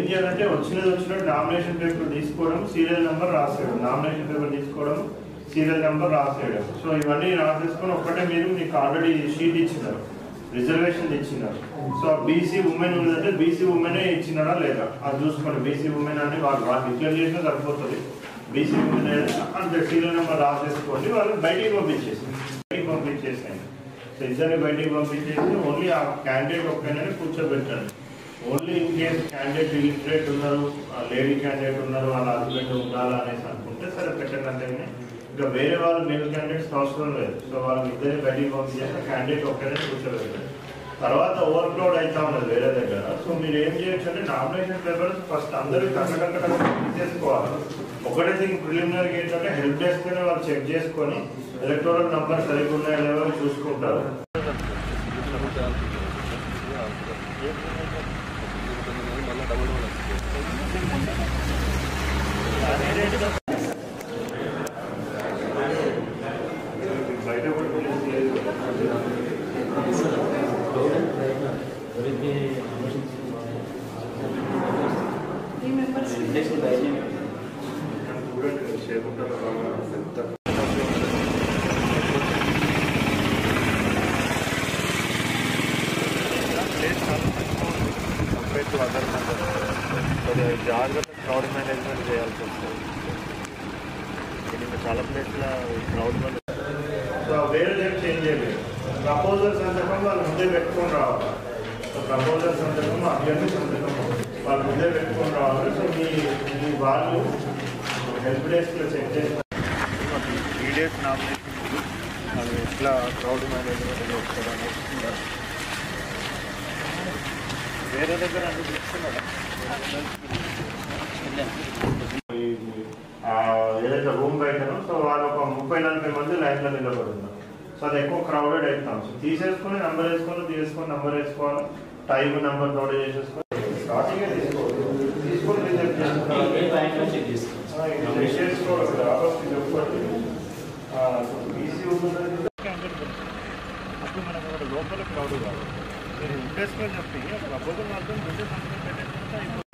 చేయాలంటే వచ్చినట్టు nomination paper తీసుకోవడం, సీరియల్ నెంబర్ రాసేయడం, నామినేషన్ పేపర్ తీసుకోవడం, సీరియల్ నెంబర్ రాసేయడం. సో ఇవన్నీ రాసేసుకొని ఒక్కటే మీరు మీకు ఆల్రెడీ షీట్ ఇచ్చినారు, రిజర్వేషన్ ఇచ్చినారు. సో బీసీ ఉమెన్ ఉందంటే బీసీ ఉమెనే ఇచ్చినారా లేదా అది చూసుకోండి. బీసీ ఉమెన్ అని వాళ్ళు డిక్లేర్ చేసినా సరిపోతుంది. బీసీ ఉమెన్ అంటే సీరియల్ నెంబర్ రాసేసుకోండి. వాళ్ళు బయటికి పంపించేసాను. సో ఇద్దరిని బయటికి పంపించేసి ఓన్లీ ఆ క్యాండిడేట్ ఒక్కనే కూర్చోబెట్టండి. Only in case candidate illiterate ఉన్నారు, లేడీ క్యాండిడేట్ ఉన్నారు, వాళ్ళ హస్బెండ్ ఉండాలా అనేసి అనుకుంటే సరే పెట్టండి. అంతేగాని ఇంకా వేరే వాళ్ళు మేల్ క్యాండిడేట్స్ అవసరం లేదు. సో వాళ్ళని ఇద్దరిని బయటికి పంపించేస్తే క్యాండిడేట్ ఒక్కనే కూర్చోబెట్టండి. తర్వాత ఓవర్క్రౌడ్ అవుతా ఉన్నది వేరే దగ్గర. సో మీరు ఏం చేయొచ్చు అంటే నామినేషన్ పేపర్స్ ఫస్ట్ అందరికీ కట్టకట్ట తీసేసుకోవాలి. ఒకటే థింగ్ ప్రిలిమినరీగా ఏంటంటే హెల్ప్ డెస్క్నే వాళ్ళు చెక్ చేసుకొని ఎలక్టోరల్ నంబర్ సరిగ్గా ఉన్నాయో లేవో చూసుకుంటారు. బయట జాగ్రత్త క్రౌడ్ మేనేజ్మెంట్ చేయాల్సి వస్తుంది. చాలా ప్లేస్లో క్రౌడ్ వేరే దగ్గర చేంజ్ చేయలేదు. ప్రపోజల్ సందర్భం వాళ్ళు ముందే పెట్టుకొని రావాలి. సో ప్రపోజల్ సందర్భం అభ్యర్థి సందర్భం వాళ్ళు ముందే పెట్టుకొని రావాలి. సో మీ వాళ్ళు హెల్ప్ డెస్క్లో చెక్ చేస్తారు. ఈడేట్ నామినేషన్ అది ఎట్లా క్రౌడ్ మేనేజ్మెంట్ చేస్తారు అనేది వేరే దగ్గర అన్ని చెప్తున్నారా? ఏదైతే రూమ్ బయటనో సో వాళ్ళు ఒక 30-40 మంది లైన్లో నిలబడుతున్నారు. సో అది ఎక్కువ క్రౌడెడ్ అవుతాం. సో తీసేసుకొని నెంబర్ వేసుకొని నెంబర్ వేసుకోవాలి, టైం నెంబర్ నోట్ చేసేసుకొని స్టార్టింగే తీసుకోవాలి. తీసుకొని రిజెక్ట్ చేసుకోవాలి. బీసీ అప్పుడు మనకు లోపల క్రౌడ్ కాదు. మీరు ఇంట్రెస్ట్గా చెప్పి ప్రపోజల్ మాత్రం ముందే సంతకం పెట్టేసుకుంటే అయిపోతుంది.